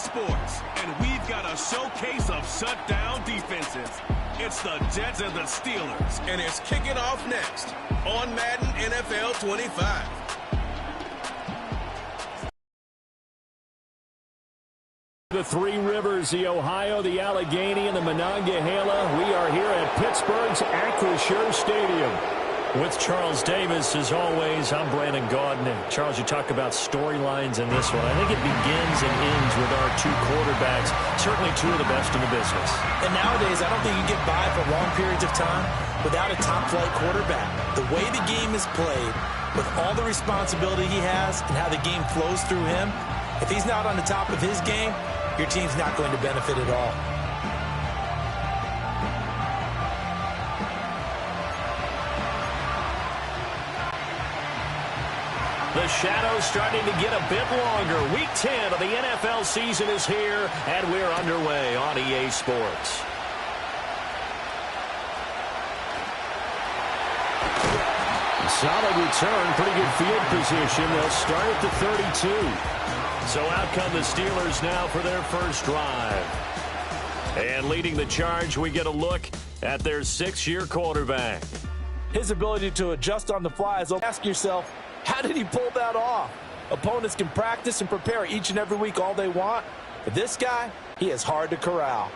Sports, and we've got a showcase of shutdown defenses. It's the Jets and the Steelers, and it's kicking off next on Madden NFL 25. The Three Rivers, the Ohio, the Allegheny, and the Monongahela. We are here at Pittsburgh's Acrisure Stadium. With Charles Davis, as always, I'm Brandon Gaudin. And Charles, you talk about storylines in this one. I think it begins and ends with our two quarterbacks, certainly two of the best in the business. And nowadays, I don't think you get by for long periods of time without a top-flight quarterback. The way the game is played, with all the responsibility he has and how the game flows through him, if he's not on the top of his game, your team's not going to benefit at all. The shadow's starting to get a bit longer. Week 10 of the NFL season is here, and we're underway on EA Sports. Solid return, pretty good field position. They'll start at the 32. So out come the Steelers now for their first drive. And leading the charge, we get a look at their 6-year quarterback. His ability to adjust on the fly is, ask yourself, how did he pull that off? Opponents can practice and prepare each and every week all they want. But this guy, he is hard to corral.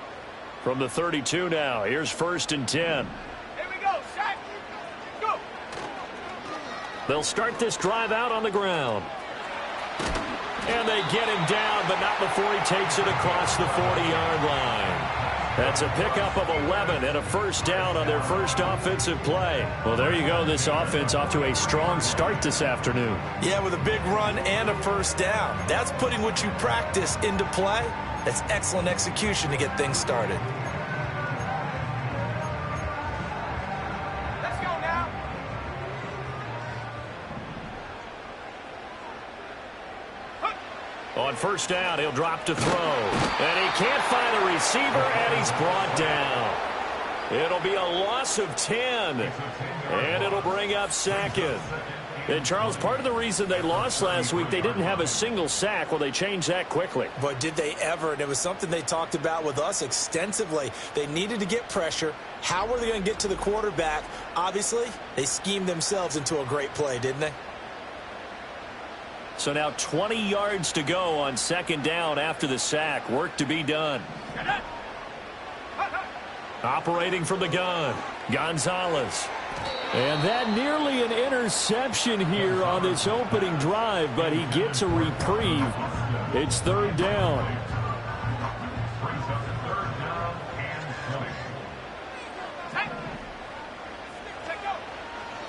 From the 32 now, here's 1st and 10. Here we go, Shaq. Go. They'll start this drive out on the ground. And they get him down, but not before he takes it across the 40-yard line. That's a pickup of 11 and a first down on their first offensive play. Well, there you go. This offense off to a strong start this afternoon. Yeah, with a big run and a first down. That's putting what you practice into play. That's excellent execution to get things started. Let's go now. On first down, he'll drop to throw. And he can't find a receiver, and he's brought down. It'll be a loss of 10. And it'll bring up 2nd. And, Charles, part of the reason they lost last week, they didn't have a single sack. Well, they changed that quickly. But did they ever? And it was something they talked about with us extensively. They needed to get pressure. How were they going to get to the quarterback? Obviously, they schemed themselves into a great play, didn't they? So now 20 yards to go on 2nd down after the sack. Work to be done. Operating from the gun, Gonzalez. And that nearly an interception here on this opening drive, but he gets a reprieve. It's 3rd down.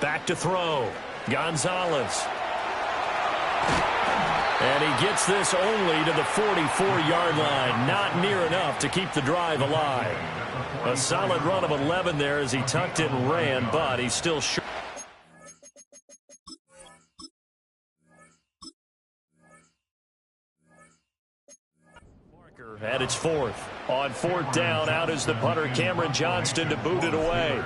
Back to throw, Gonzalez. And he gets this only to the 44-yard line. Not near enough to keep the drive alive. A solid run of 11 there as he tucked it and ran, but he's still short. Parker at its 4th. On 4th down, out is the punter, Cameron Johnston, to boot it away.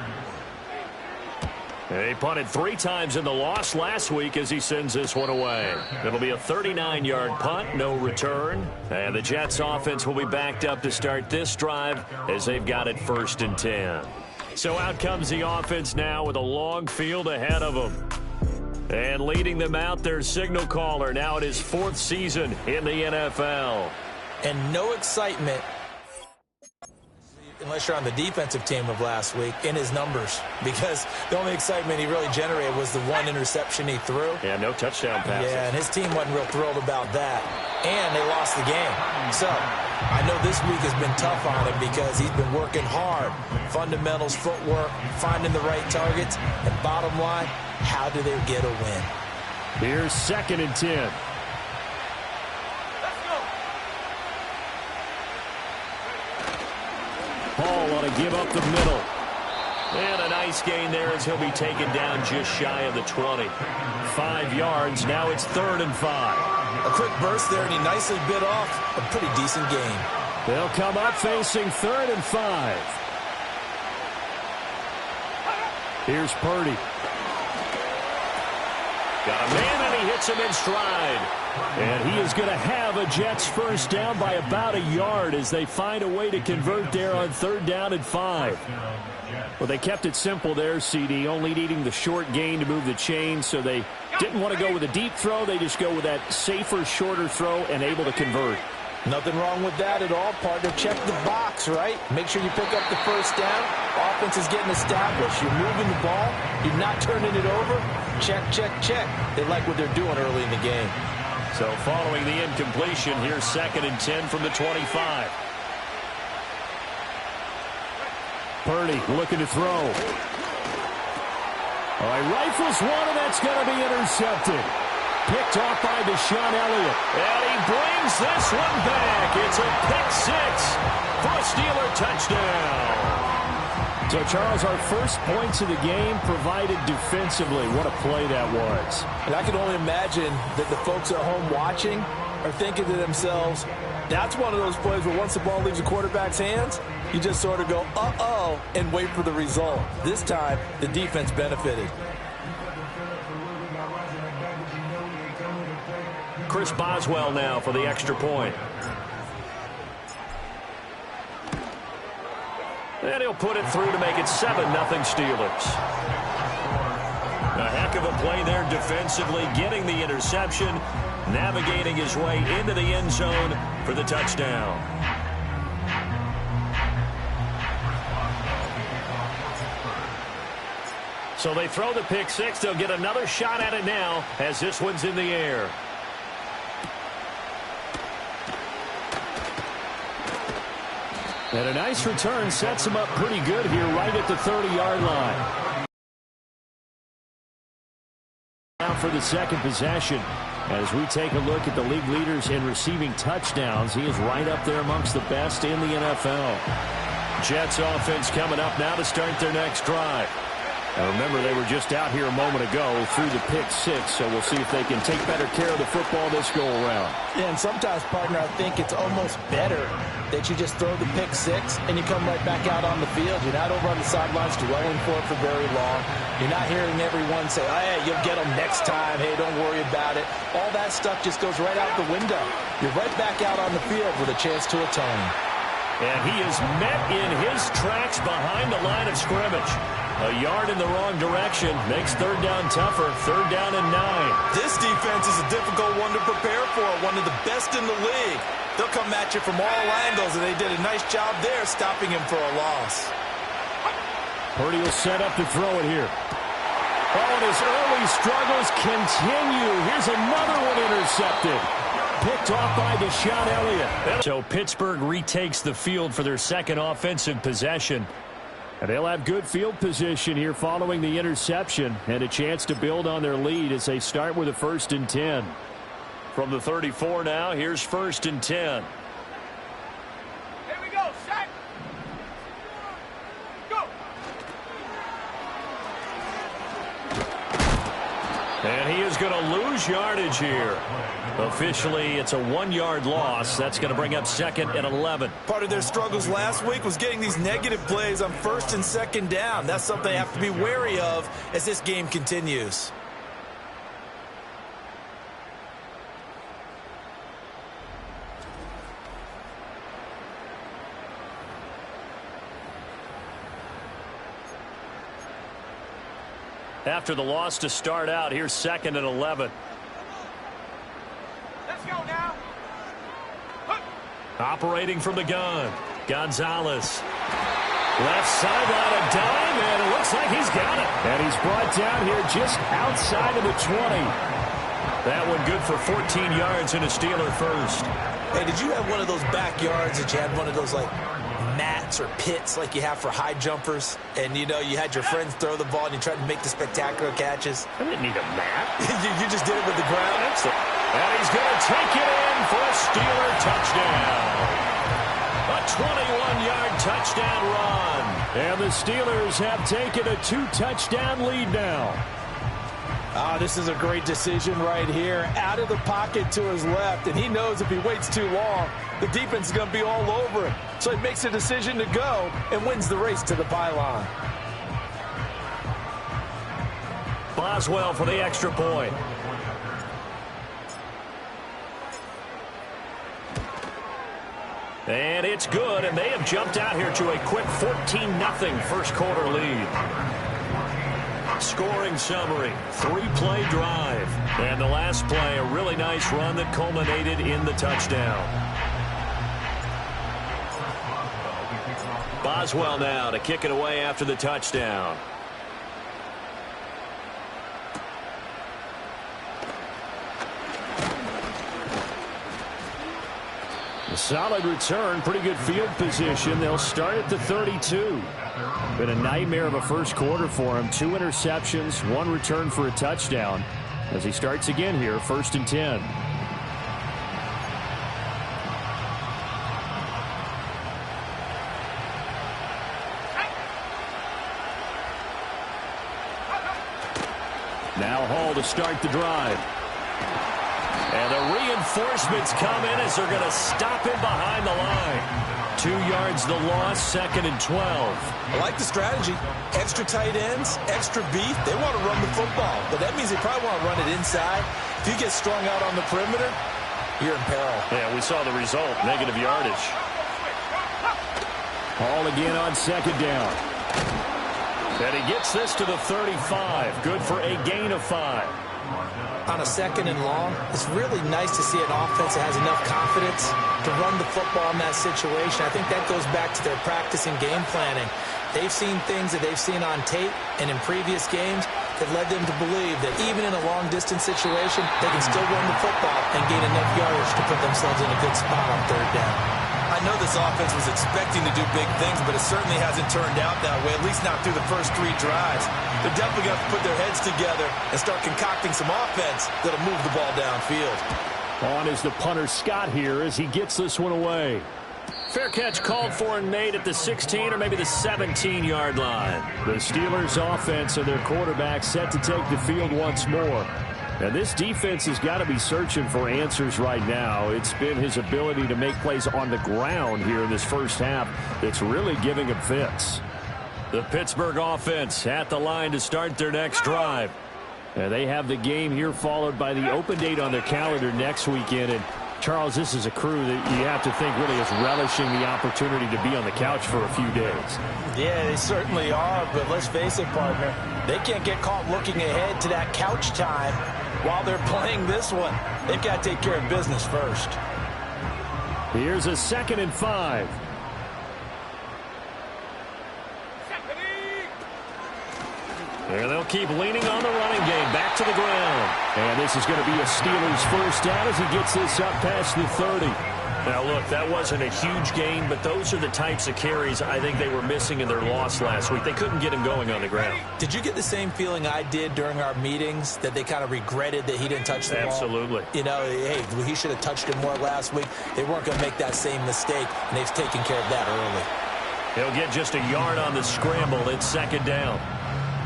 He punted 3 times in the loss last week as he sends this one away. It'll be a 39-yard punt, no return. And the Jets offense will be backed up to start this drive as they've got it 1st and 10. So out comes the offense now with a long field ahead of them. And leading them out, their signal caller, now in his 4th season in the NFL. And no excitement, unless you're on the defensive team of last week, in his numbers, because the only excitement he really generated was the one interception he threw. Yeah, no touchdown passes. Yeah, and his team wasn't real thrilled about that, and they lost the game. So I know this week has been tough on him because he's been working hard. Fundamentals, footwork, finding the right targets, and bottom line, how do they get a win? Here's 2nd and 10. Paul on to give up the middle. And a nice gain there as he'll be taken down just shy of the 20. 5 yards. Now it's 3rd and 5. A quick burst there, and he nicely bit off a pretty decent gain. They'll come up facing 3rd and 5. Here's Purdy. Got a man, and he hits him in stride. And he is going to have a Jets first down by about a yard as they find a way to convert there on 3rd down and 5. Well, they kept it simple there, CD, only needing the short gain to move the chain, so they didn't want to go with a deep throw. They just go with that safer, shorter throw and able to convert. Nothing wrong with that at all, partner. Check the box, right? Make sure you pick up the first down. Offense is getting established. You're moving the ball. You're not turning it over. Check, check, check. They like what they're doing early in the game. So following the incompletion, here's 2nd and 10 from the 25. Purdy looking to throw. All right, rifles one, and that's going to be intercepted. Picked off by Deshaun Elliott. And he brings this one back. It's a pick 6 for a Steeler touchdown. So, Charles, our first points of the game provided defensively. What a play that was. And I can only imagine that the folks at home watching are thinking to themselves, that's one of those plays where once the ball leaves the quarterback's hands, you just sort of go, uh-oh, and wait for the result. This time, the defense benefited. Chris Boswell now for the extra point. And he'll put it through to make it 7-0 Steelers. A heck of a play there defensively, getting the interception, navigating his way into the end zone for the touchdown. So they throw the pick 6. They'll get another shot at it now as this one's in the air. And a nice return sets him up pretty good here right at the 30-yard line. Now for the second possession. As we take a look at the league leaders in receiving touchdowns, he is right up there amongst the best in the NFL. Jets offense coming up now to start their next drive. Now remember, they were just out here a moment ago through the pick 6, so we'll see if they can take better care of the football this go-around. Yeah, and sometimes, partner, I think it's almost better that you just throw the pick 6 and you come right back out on the field. You're not over on the sidelines dwelling for it for very long. You're not hearing everyone say, oh, hey, you'll get them next time. Hey, don't worry about it. All that stuff just goes right out the window. You're right back out on the field with a chance to atone. And he is met in his tracks behind the line of scrimmage. A yard in the wrong direction makes 3rd down tougher. 3rd down and 9. This defense is a difficult one to prepare for, one of the best in the league. They'll come at you from all angles, and they did a nice job there stopping him for a loss. Purdy will set up to throw it here. Oh, and his early struggles continue. Here's another one intercepted. Picked off by Deshaun Elliott. So Pittsburgh retakes the field for their second offensive possession. And they'll have good field position here following the interception and a chance to build on their lead as they start with a 1st and 10. From the 34 now, here's 1st and 10. Here we go, set. Go. And he is going to lose yardage here. Officially, it's a 1-yard loss. That's going to bring up 2nd and 11. Part of their struggles last week was getting these negative plays on 1st and 2nd down. That's something they have to be wary of as this game continues. After the loss to start out, here's 2nd and 11. Let's go now. Operating from the gun, Gonzalez. Left sideline, a dime, and it looks like he's got it. And he's brought down here just outside of the 20. That one good for 14 yards and a Steeler first. Hey, did you have one of those backyards that you had one of those, like, mats or pits like you have for high jumpers? And, you know, you had your friends throw the ball and you tried to make the spectacular catches? I didn't need a mat. you just did it with the ground? And he's going to take it in for a Steeler touchdown. A 21-yard touchdown run. And the Steelers have taken a 2-touchdown lead now. This is a great decision right here. Out of the pocket to his left, and he knows if he waits too long, the defense is going to be all over him. So he makes a decision to go and wins the race to the pylon. Boswell for the extra point. And it's good, and they have jumped out here to a quick 14-0 first quarter lead. Scoring summary, 3-play drive. And the last play, a really nice run that culminated in the touchdown. Boswell now to kick it away after the touchdown. A solid return, pretty good field position. They'll start at the 32. Been a nightmare of a first quarter for him. 2 interceptions, 1 return for a touchdown. As he starts again here, 1st and 10. Now Hall to start the drive. And the reinforcements come in as they're going to stop him behind the line. 2 yards the loss, 2nd and 12. I like the strategy. Extra tight ends, extra beef. They want to run the football, but that means they probably want to run it inside. If you get strung out on the perimeter, you're in peril. Yeah, we saw the result, negative yardage. Hall again on 2nd down. And he gets this to the 35. Good for a gain of 5. On a 2nd and long, it's really nice to see an offense that has enough confidence to run the football in that situation. I think that goes back to their practice and game planning. They've seen things that they've seen on tape and in previous games that led them to believe that even in a long-distance situation, they can still run the football and gain enough yardage to put themselves in a good spot on 3rd down. I know this offense was expecting to do big things, but it certainly hasn't turned out that way, at least not through the first 3 drives. They're definitely going to put their heads together and start concocting some offense that'll move the ball downfield. On is the punter Scott here as he gets this one away. Fair catch called for and made at the 16 or maybe the 17-yard line. The Steelers' offense and their quarterback set to take the field once more. And this defense has got to be searching for answers right now. It's been his ability to make plays on the ground here in this first half that's really giving him fits. The Pittsburgh offense at the line to start their next drive. And they have the game here followed by the open date on their calendar next weekend. And Charles, this is a crew that you have to think really is relishing the opportunity to be on the couch for a few days. Yeah, they certainly are, but let's face it, partner. They can't get caught looking ahead to that couch time while they're playing this one. They've got to take care of business first. Here's a 2nd and 5. And they'll keep leaning on the running game. Back to the ground. And this is going to be a Steelers first down as he gets this up past the 30. Now, look, that wasn't a huge gain, but those are the types of carries I think they were missing in their loss last week. They couldn't get him going on the ground. Did you get the same feeling I did during our meetings, that they kind of regretted that he didn't touch the ball? Absolutely. You know, hey, he should have touched it more last week. They weren't going to make that same mistake, and they've taken care of that early. He'll get just a yard on the scramble. It's 2nd down.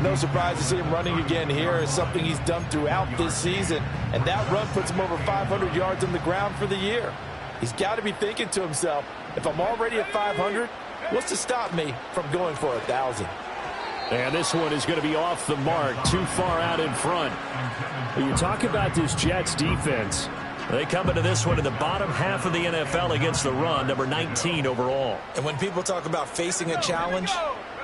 No surprise to see him running again here. It's something he's done throughout this season. And that run puts him over 500 yards on the ground for the year. He's got to be thinking to himself, if I'm already at 500, what's to stop me from going for 1,000? And this one is going to be off the mark, too far out in front. You talk about this Jets defense. They come into this one in the bottom half of the NFL against the run, number 19 overall. And when people talk about facing a challenge,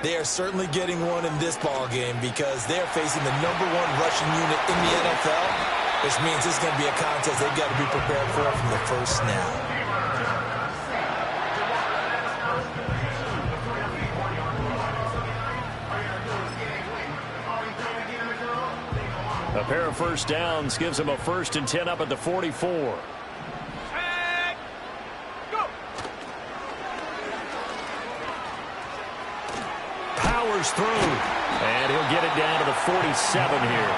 they are certainly getting one in this ball game because they're facing the #1 rushing unit in the NFL, which means this is going to be a contest they've got to be prepared for from the first snap. A pair of first downs gives him a 1st and 10 up at the 44. Powers through, and he'll get it down to the 47 here.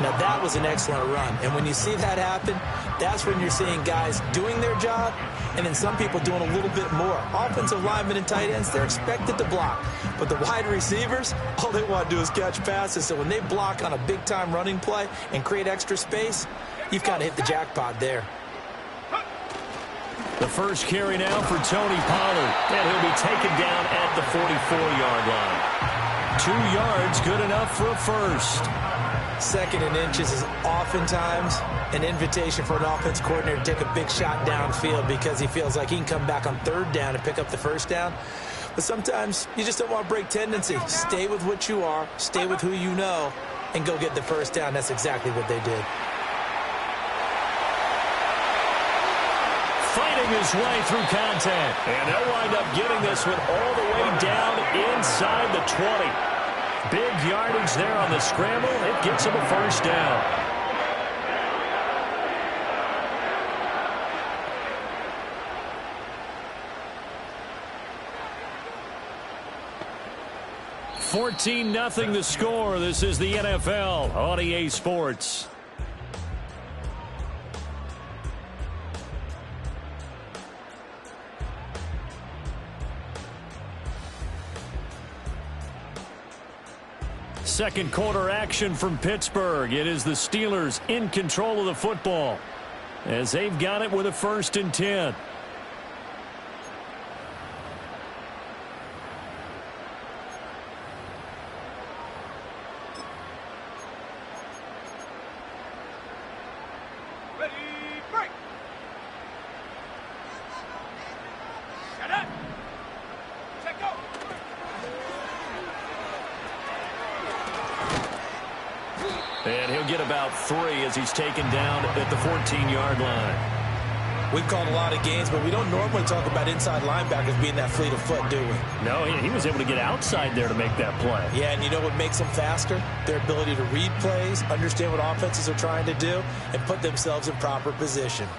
Now, that was an excellent run, and when you see that happen, that's when you're seeing guys doing their job and then some people doing a little bit more. Offensive linemen and tight ends, they're expected to block, but the wide receivers, all they want to do is catch passes. So when they block on a big-time running play and create extra space, you've kind of hit the jackpot there. The first carry now for Tony Pollard, and he'll be taken down at the 44-yard line. 2 yards, good enough for a first. Second and inches is oftentimes an invitation for an offense coordinator to take a big shot downfield because he feels like he can come back on third down and pick up the first down. But sometimes you just don't want to break tendency. Stay with what you are, stay with who you know, and go get the first down. That's exactly what they did. Fighting his way through contact. And they'll wind up getting this one all the way down inside the 20. Big yardage there on the scramble. It gets him a first down. $14-0 the score. This is the NFL on EA Sports. Second quarter action from Pittsburgh. It is the Steelers in control of the football as they've got it with a 1st and 10. Ready, break. Shut up. Check go. And he'll get about 3 as he's taken down at the 14-yard line. We've called a lot of games, but we don't normally talk about inside linebackers being that fleet of foot, do we? No, he was able to get outside there to make that play. Yeah, and you know what makes them faster? Their ability to read plays, understand what offenses are trying to do, and put themselves in proper position.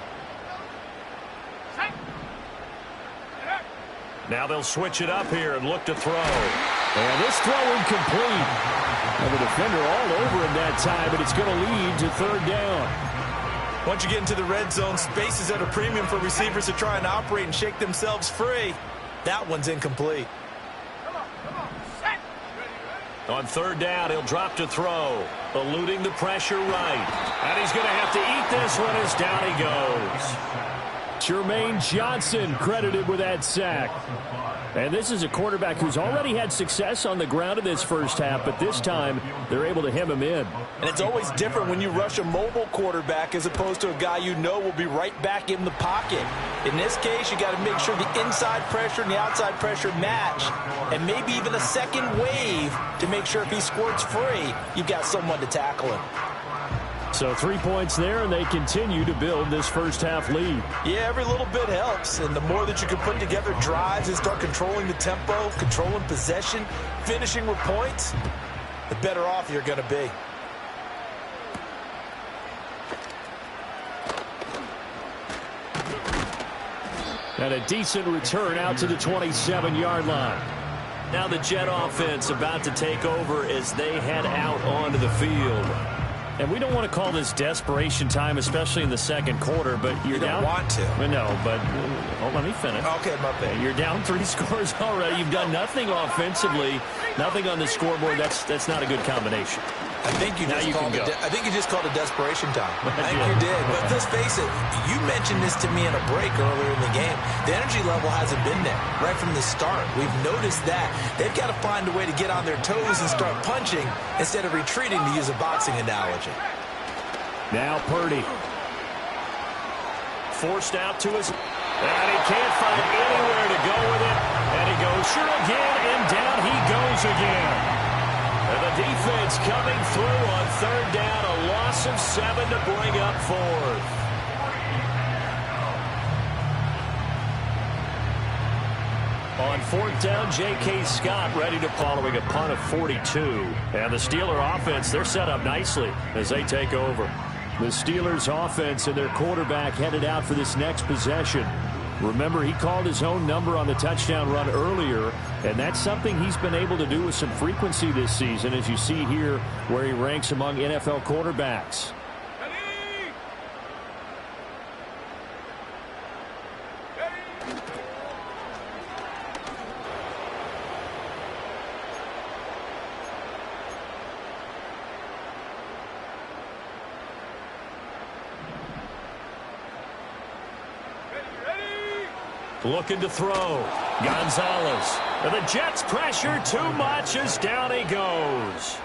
Now they'll switch it up here and look to throw. And this throw incomplete. And the defender all over him that time, but it's going to lead to 3rd down. Once you get into the red zone, space is at a premium for receivers to try and operate and shake themselves free. That one's incomplete. Come on, set. Ready. On 3rd down, he'll drop to throw, eluding the pressure right. And he's going to have to eat this one as down he goes. Jermaine Johnson credited with that sack. And this is a quarterback who's already had success on the ground in this first half, but this time they're able to hem him in. And it's always different when you rush a mobile quarterback as opposed to a guy you know will be right back in the pocket. In this case, you got to make sure the inside pressure and the outside pressure match, and maybe even a second wave to make sure if he squirts free, you've got someone to tackle him. So 3 points there, and they continue to build this first half lead. Yeah, every little bit helps, and the more that you can put together drives and start controlling the tempo, controlling possession, finishing with points, the better off you're going to be. And a decent return out to the 27-yard line. Now the Jet offense about to take over as they head out onto the field. And we don't want to call this desperation time, especially in the second quarter, but you're down. You don't want to. No, but let me finish. Okay, my bad. You're down 3 scores already. You've done nothing offensively, nothing on the scoreboard. That's not a good combination. I think you just called it desperation time. I think you did. But let's face it, you mentioned this to me in a break earlier in the game. The energy level hasn't been there right from the start. We've noticed that. They've got to find a way to get on their toes and start punching instead of retreating, to use a boxing analogy. Now Purdy. Forced out to his... And he can't find anywhere to go with it. And he goes sure again, and down he goes again. And the defense coming through on 3rd down, a loss of 7 to bring up 4th. On 4th down, J.K. Scott ready to following a punt of 42. And the Steeler offense, they're set up nicely as they take over. The Steelers offense and their quarterback headed out for this next possession. Remember, he called his own number on the touchdown run earlier, and that's something he's been able to do with some frequency this season, as you see here where he ranks among NFL quarterbacks. Looking to throw. Gonzalez. And the Jets pressure too much as down he goes.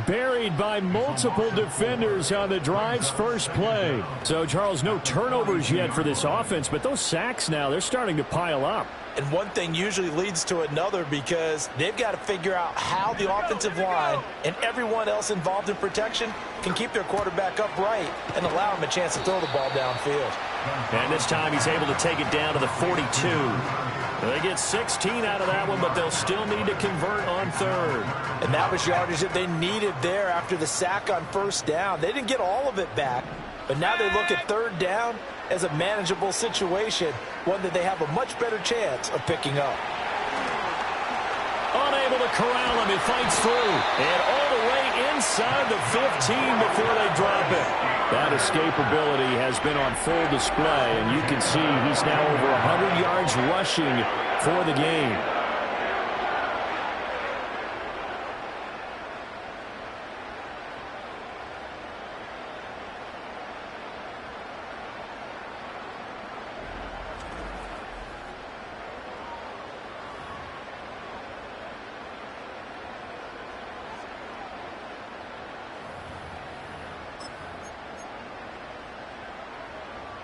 Buried by multiple defenders on the drive's first play. So, Charles, no turnovers yet for this offense, but those sacks now, they're starting to pile up. And one thing usually leads to another because they've got to figure out how the offensive line and everyone else involved in protection can keep their quarterback upright and allow him a chance to throw the ball downfield. And this time he's able to take it down to the 42. They get 16 out of that one, but they'll still need to convert on third. And that was yardage that they needed there after the sack on first down. They didn't get all of it back, but now they look at third down as a manageable situation, one that they have a much better chance of picking up. Unable to corral him, he fights through. And all the way inside the 15 before they drop it. That escapability has been on full display, and you can see he's now over 100 yards rushing for the game.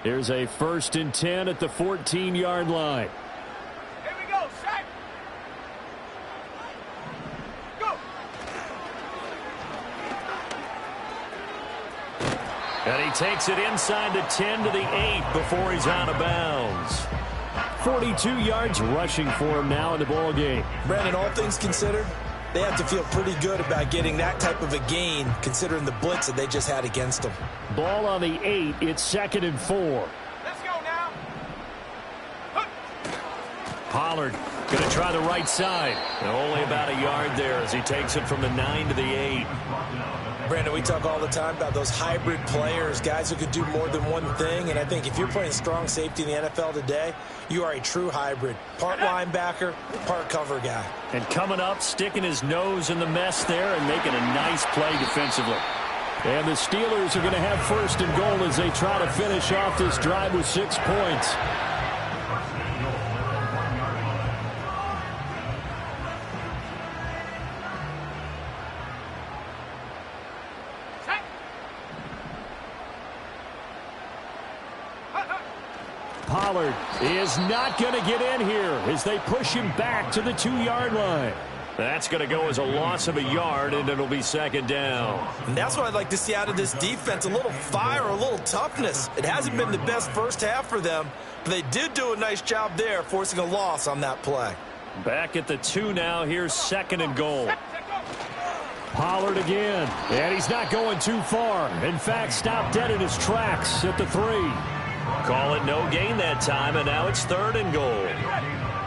Here's a 1st and 10 at the 14-yard line. Here we go, set. Go. And he takes it inside the 10 to the 8 before he's out of bounds. 42 yards rushing for him now in the ball game. Brandon, all things considered, they have to feel pretty good about getting that type of a gain considering the blitz that they just had against them. Ball on the 8. It's 2nd and 4. Let's go now. Pollard going to try the right side. And only about a yard there as he takes it from the 9 to the 8. Brandon, we talk all the time about those hybrid players, guys who could do more than one thing. And I think if you're playing strong safety in the NFL today, you are a true hybrid. Part linebacker, part cover guy. And coming up, sticking his nose in the mess there and making a nice play defensively. And the Steelers are going to have 1st and goal as they try to finish off this drive with 6 points. Set. Pollard is not going to get in here as they push him back to the 2-yard line. That's going to go as a loss of a yard, and it'll be 2nd down. And that's what I'd like to see out of this defense, a little fire, a little toughness. It hasn't been the best first half for them, but they did do a nice job there, forcing a loss on that play. Back at the 2 now. Here's 2nd and goal. Pollard again, and he's not going too far. In fact, stopped dead in his tracks at the 3. Call it no gain that time, and now it's 3rd and goal.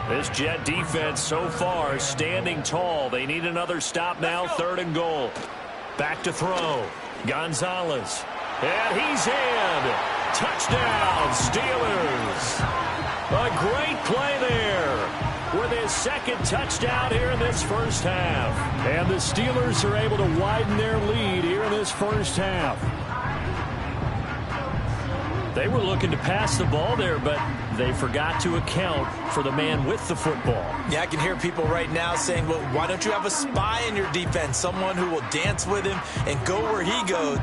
This Jet defense so far standing tall. They need another stop now, 3rd and goal. Back to throw. Gonzalez. And he's in. Touchdown, Steelers. A great play there with his 2nd touchdown here in this first half. And the Steelers are able to widen their lead here in this first half. They were looking to pass the ball there, but they forgot to account for the man with the football. Yeah, I can hear people right now saying, well, why don't you have a spy in your defense, someone who will dance with him and go where he goes?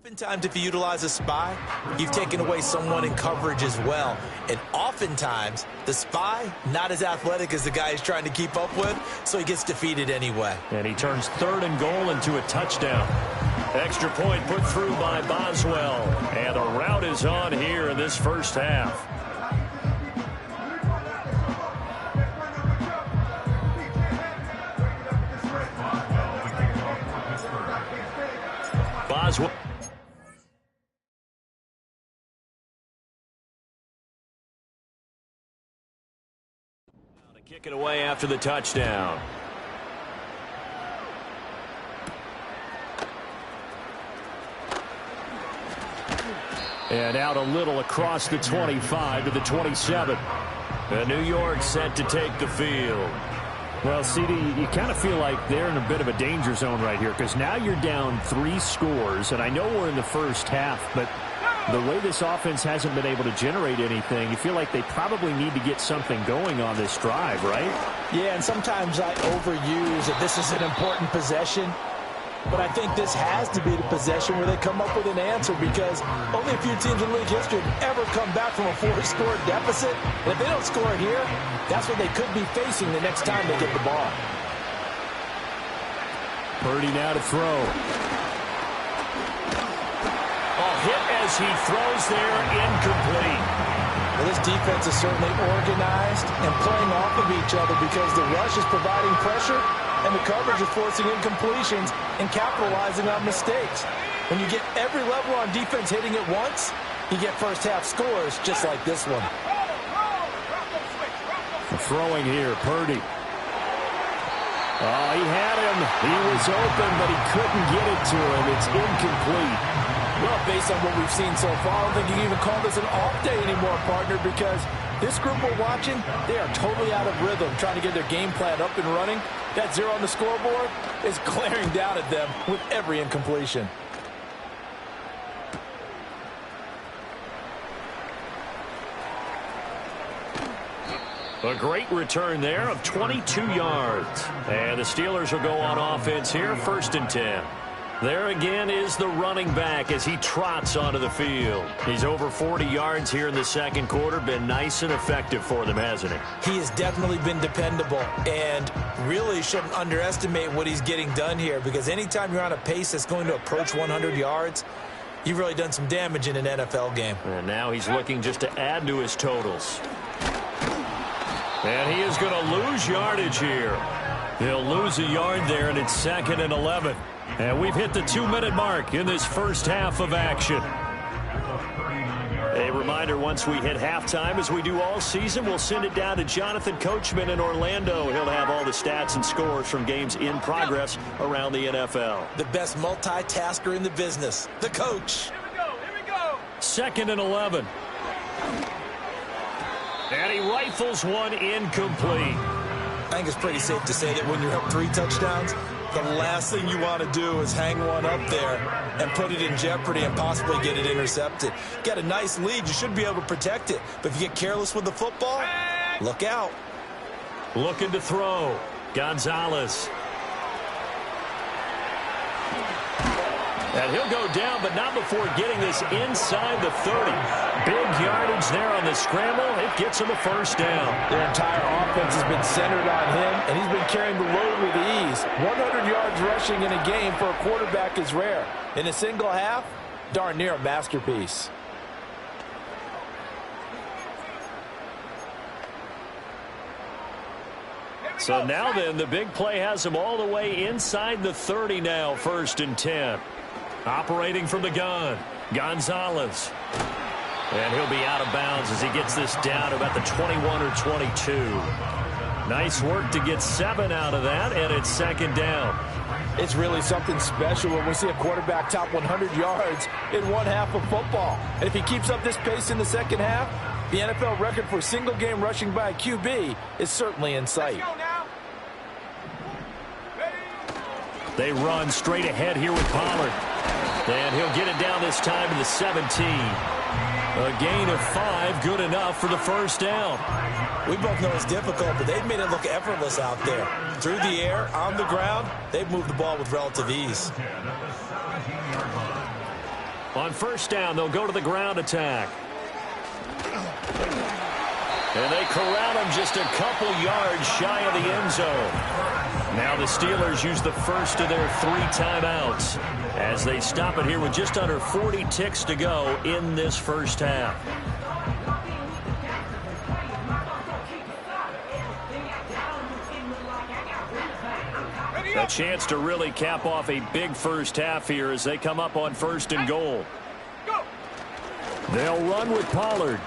Oftentimes, if you utilize a spy, you've taken away someone in coverage as well. And oftentimes, the spy, not as athletic as the guy he's trying to keep up with, so he gets defeated anyway. And he turns 3rd and goal into a touchdown. Extra point put through by Boswell. And the route is on here in this first half. Boswell. To kick it away after the touchdown. And out a little across the 25 to the 27. And New York set to take the field. Well, CD, you kind of feel like they're in a bit of a danger zone right here because now you're down 3 scores, and I know we're in the first half, but the way this offense hasn't been able to generate anything, you feel like they probably need to get something going on this drive, right? Yeah, and sometimes I overuse that this is an important possession, but I think this has to be the possession where they come up with an answer because only a few teams in league history have ever come back from a 4-score deficit. And if they don't score here, that's what they could be facing the next time they get the ball. Purdy now to throw. Hit as he throws there, incomplete. Well, this defense is certainly organized and playing off of each other because the rush is providing pressure and the coverage is forcing incompletions and capitalizing on mistakes. When you get every level on defense hitting it once, you get first-half scores just like this one. Throwing here, Purdy. Oh, he had him. He was open, but he couldn't get it to him. It's incomplete. Well, based on what we've seen so far, I don't think you can even call this an off day anymore, partner, because this group we're watching, they are totally out of rhythm, trying to get their game plan up and running. That 0 on the scoreboard is glaring down at them with every incompletion. A great return there of 22 yards. And the Steelers will go on offense here, 1st and 10. There again is the running back as he trots onto the field. He's over 40 yards here in the second quarter. Been nice and effective for them, hasn't he? He has definitely been dependable and really shouldn't underestimate what he's getting done here because anytime you're on a pace that's going to approach 100 yards, you've really done some damage in an NFL game. And now he's looking just to add to his totals. And he is going to lose yardage here. He'll lose a yard there, and it's 2nd and 11. And we've hit the 2-minute mark in this first half of action. A reminder, once we hit halftime, as we do all season, we'll send it down to Jonathan Coachman in Orlando. He'll have all the stats and scores from games in progress around the NFL. The best multitasker in the business, the coach. Here we go. 2nd and 11. And he rifles one incomplete. I think it's pretty safe to say that when you're up 3 touchdowns, the last thing you want to do is hang one up there and put it in jeopardy and possibly get it intercepted. Got a nice lead. You should be able to protect it. But if you get careless with the football, look out. Looking to throw. Gonzalez. And he'll go down, but not before getting this inside the 30. Big yardage there on the scramble. It gets him a first down. Their entire offense has been centered on him, and he's been carrying the load with ease. 100 yards rushing in a game for a quarterback is rare. In a single half, darn near a masterpiece. So now then, the big play has him all the way inside the 30 now, 1st and 10. Operating from the gun, Gonzalez. And he'll be out of bounds as he gets this down to about the 21 or 22. Nice work to get 7 out of that, and it's 2nd down. It's really something special when we see a quarterback top 100 yards in one half of football. And if he keeps up this pace in the second half, the NFL record for single-game rushing by a QB is certainly in sight. Let's go now. They run straight ahead here with Pollard. And he'll get it down this time to the 17. A gain of 5, good enough for the first down. We both know it's difficult, but they've made it look effortless out there. Through the air, on the ground, they've moved the ball with relative ease. On first down, they'll go to the ground attack. And they corral him just a couple yards shy of the end zone. Now the Steelers use the first of their 3 timeouts as they stop it here with just under 40 ticks to go in this first half. A chance to really cap off a big first half here as they come up on first and goal. They'll run with Pollard.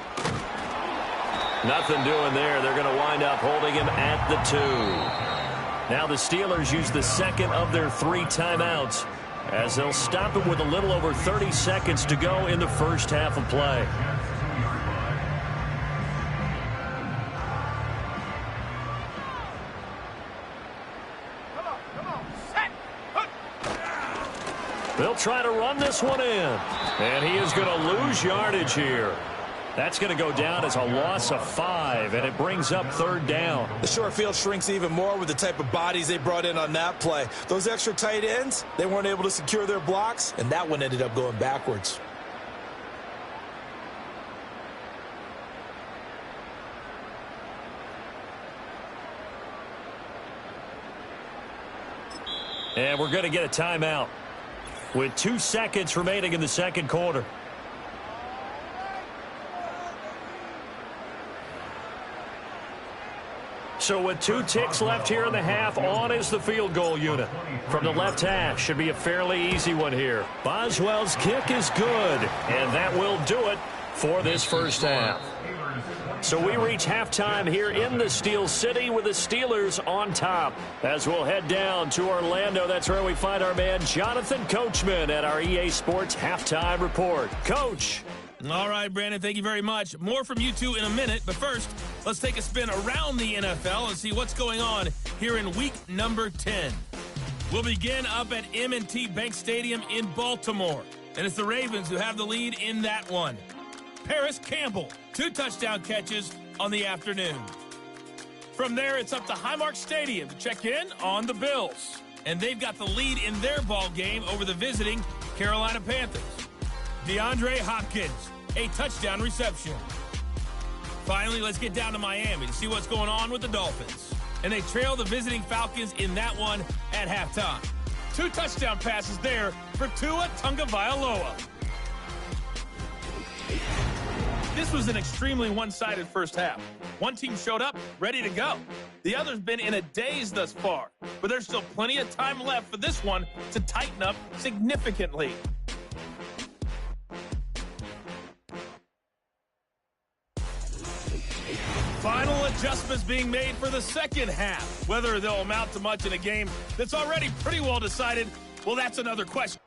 Nothing doing there. They're going to wind up holding him at the 2. Now the Steelers use the second of their 3 timeouts as they'll stop it with a little over 30 seconds to go in the first half of play. They'll try to run this one in. And he is going to lose yardage here. That's going to go down as a loss of 5, and it brings up third down. The short field shrinks even more with the type of bodies they brought in on that play. Those extra tight ends, they weren't able to secure their blocks, and that one ended up going backwards. And we're going to get a timeout with 2 seconds remaining in the second quarter. So with 2 ticks left here in the half, on is the field goal unit. From the left hash, should be a fairly easy one here. Boswell's kick is good, and that will do it for this first half. So we reach halftime here in the Steel City with the Steelers on top. As we'll head down to Orlando, that's where we find our man Jonathan Coachman at our EA Sports Halftime Report. Coach. All right, Brandon, thank you very much. More from you two in a minute, but first, let's take a spin around the NFL and see what's going on here in week number 10. We'll begin up at M&T Bank Stadium in Baltimore, and it's the Ravens who have the lead in that one. Paris Campbell, 2 touchdown catches on the afternoon. From there, it's up to Highmark Stadium to check in on the Bills, and they've got the lead in their ball game over the visiting Carolina Panthers. DeAndre Hopkins, a touchdown reception. Finally, let's get down to Miami to see what's going on with the Dolphins. And they trail the visiting Falcons in that one at halftime. 2 touchdown passes there for Tua Tagovailoa. This was an extremely one-sided first half. One team showed up, ready to go. The other's been in a daze thus far, but there's still plenty of time left for this one to tighten up significantly. Final adjustments being made for the second half. Whether they'll amount to much in a game that's already pretty well decided, well, that's another question.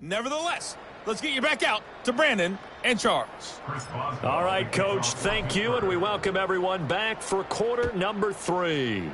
Nevertheless, let's get you back out to Brandon and Charles. All right, Coach, thank you, and we welcome everyone back for quarter number 3.